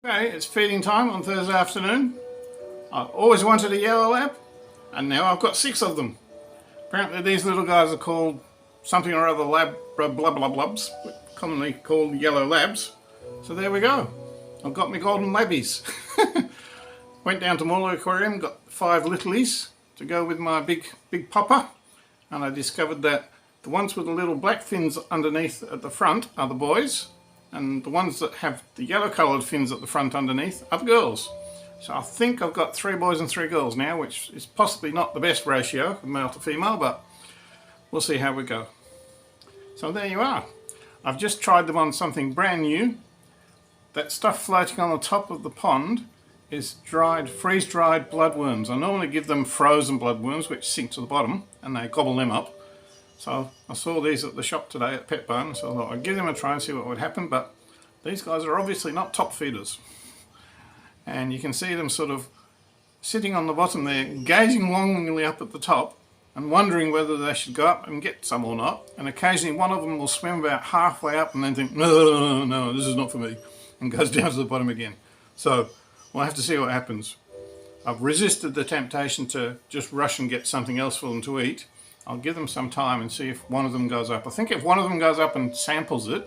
Okay, it's feeding time on Thursday afternoon. I always wanted a yellow lab, and now I've got 6 of them. Apparently these little guys are called something or other lab blah blah blubs, commonly called yellow labs. So there we go. I've got my golden labbies. Went down to Moola Aquarium, got 5 littlies to go with my big popper, and I discovered that the ones with the little black fins underneath at the front are the boys, and the ones that have the yellow coloured fins at the front underneath are the girls. So I think I've got 3 boys and 3 girls now, which is possibly not the best ratio of male to female, but we'll see how we go. So there you are. I've just tried them on something brand new. That stuff floating on the top of the pond is freeze-dried bloodworms. I normally give them frozen bloodworms, which sink to the bottom, and they gobble them up. So I saw these at the shop today at Pet Barn, so I thought I'd give them a try and see what would happen, but these guys are obviously not top feeders. And you can see them sort of sitting on the bottom there, gazing longingly up at the top and wondering whether they should go up and get some or not. And occasionally one of them will swim about halfway up and then think, no, this is not for me, and goes down to the bottom again. So we'll have to see what happens. I've resisted the temptation to just rush and get something else for them to eat. I'll give them some time and see if one of them goes up. I think if one of them goes up and samples it,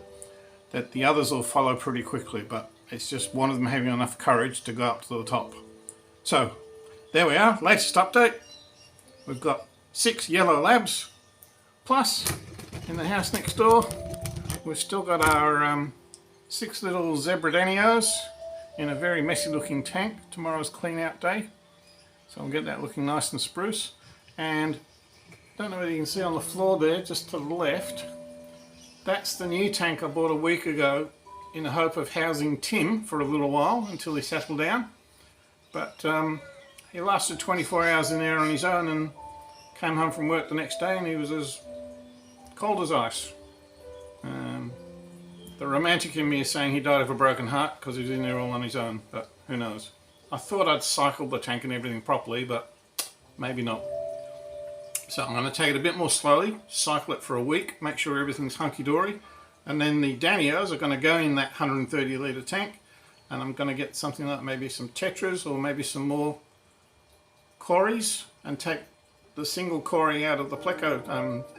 that the others will follow pretty quickly, but it's just one of them having enough courage to go up to the top. So there we are, latest update. We've got 6 yellow labs, plus in the house next door we've still got our 6 little zebra danios in a very messy looking tank. Tomorrow's clean out day, so I'll get that looking nice and spruce. And I don't know whether you can see on the floor there, just to the left, that's the new tank I bought a week ago in the hope of housing Tim for a little while until he settled down. But he lasted 24 hours in there on his own and came home from work the next day and he was as cold as ice. The romantic in me is saying he died of a broken heart because he was in there all on his own, but who knows. I thought I'd cycled the tank and everything properly, but maybe not. So I'm going to take it a bit more slowly, cycle it for a week, make sure everything's hunky-dory, and then the Danios are going to go in that 130 litre tank, and I'm going to get something like maybe some tetras or maybe some more cories, and take the single cory out of the pleco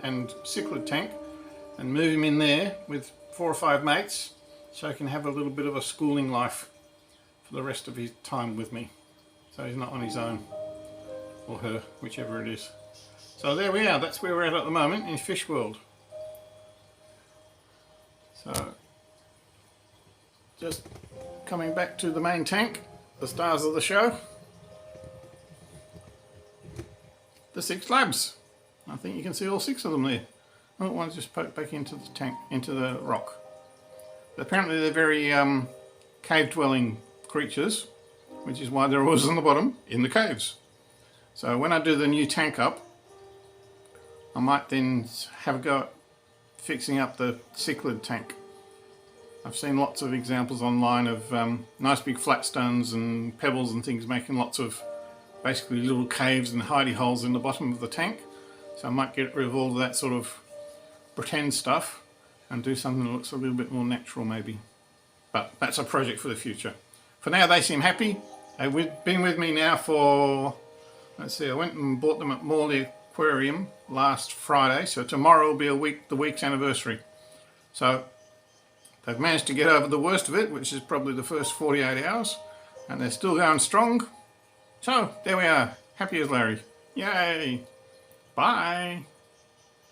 and cichlid tank and move him in there with 4 or 5 mates so he can have a little bit of a schooling life for the rest of his time with me, so he's not on his own, or her, whichever it is. So there we are, that's where we're at the moment in Fish World. So, just coming back to the main tank, the stars of the show. The 6 labs. I think you can see all 6 of them there. Oh, one's just poked back into the tank, into the rock. But apparently they're very cave-dwelling creatures, which is why they're always on the bottom, in the caves. So when I do the new tank up, I might then have a go at fixing up the cichlid tank. I've seen lots of examples online of nice big flat stones and pebbles and things making lots of basically little caves and hidey holes in the bottom of the tank. So I might get rid of all of that sort of pretend stuff and do something that looks a little bit more natural maybe. But that's a project for the future. For now they seem happy. They've been with me now for, let's see, I went and bought them at Morley Aquarium last Friday, so tomorrow will be the week's anniversary. So they've managed to get over the worst of it, which is probably the first 48 hours, and they're still going strong. So there we are, happy as Larry. Yay! Bye!